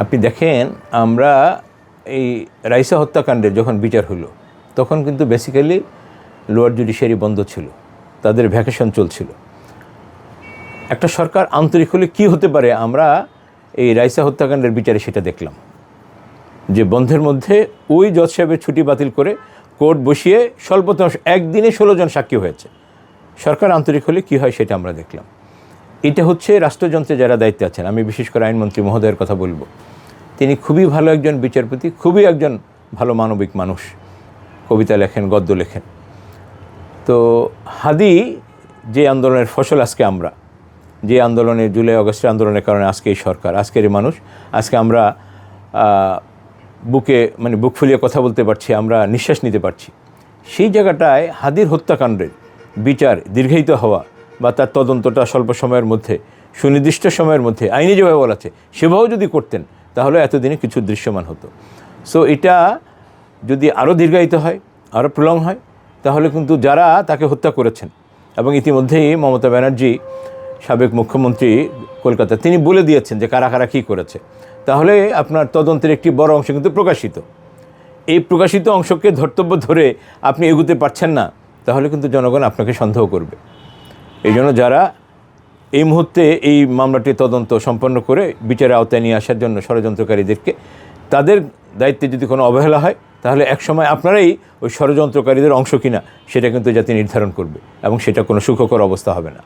আপনি দেখেন আমরা এই রাইসা হত্যাকাণ্ডের যখন বিচার হলো তখন কিন্তু বেসিক্যালি লোয়ার জুডিশিয়ারি বন্ধ ছিল, তাদের ভ্যাকেশন চলছিল। একটা সরকার আন্তরিক হলে কী হতে পারে, আমরা এই রাইসা হত্যাকাণ্ডের বিচারে সেটা দেখলাম যে বন্ধের মধ্যে ওই জজ সাহেবের ছুটি বাতিল করে কোর্ট বসিয়ে স্বল্পতম একদিনে 16 জন সাক্ষী হয়েছে। সরকার আন্তরিক হলে কী হয় সেটা আমরা দেখলাম। এটা হচ্ছে রাষ্ট্রযন্ত্রে যারা দায়িত্বে আছেন, আমি বিশেষ করে আইনমন্ত্রী মহোদয়ের কথা বলবো। তিনি খুবই ভালো একজন বিচারপতি, খুবই একজন ভালো মানবিক মানুষ, কবিতা লেখেন, গদ্য লেখেন। তো হাদি যে আন্দোলনের ফসল, আজকে আমরা যে আন্দোলনে জুলাই আগস্টের আন্দোলনের কারণে আজকে এই সরকার, আজকের এই মানুষ, আজকে আমরা বুক ফুলিয়ে কথা বলতে পারছি, আমরা নিঃশ্বাস নিতে পারছি। সেই জায়গাটায় হাদির হত্যাকাণ্ডের বিচার দীর্ঘায়িত হওয়া বা তার তদন্তটা স্বল্প সময়ের মধ্যে, সুনির্দিষ্ট সময়ের মধ্যে আইনি যেভাবে বলা আছে সেভাবেও যদি করতেন তাহলে এতদিনে কিছু দৃশ্যমান হতো। সো এটা যদি আরও দীর্ঘায়িত হয়, আরও প্রলং হয়, তাহলে কিন্তু যারা তাকে হত্যা করেছেন, এবং ইতিমধ্যেই মমতা ব্যানার্জি সাবেক মুখ্যমন্ত্রী কলকাতা, তিনি বলে দিয়েছেন যে কারা কারা কী করেছে, তাহলে আপনার তদন্তের একটি বড় অংশ কিন্তু প্রকাশিত। এই প্রকাশিত অংশকে ধর্তব্য ধরে আপনি এগুতে পারছেন না, তাহলে কিন্তু জনগণ আপনাকে সন্দেহ করবে। এই জন্য যারা এই মুহূর্তে এই মামলাটি তদন্ত সম্পন্ন করে বিচারের আওতায় নিয়ে আসার জন্য ষড়যন্ত্রকারীদেরকে, তাদের দায়িত্বে যদি কোনো অবহেলা হয় তাহলে একসময় আপনারাই ওই ষড়যন্ত্রকারীদের অংশ কিনা সেটা কিন্তু জাতি নির্ধারণ করবে, এবং সেটা কোনো সুখকর অবস্থা হবে না।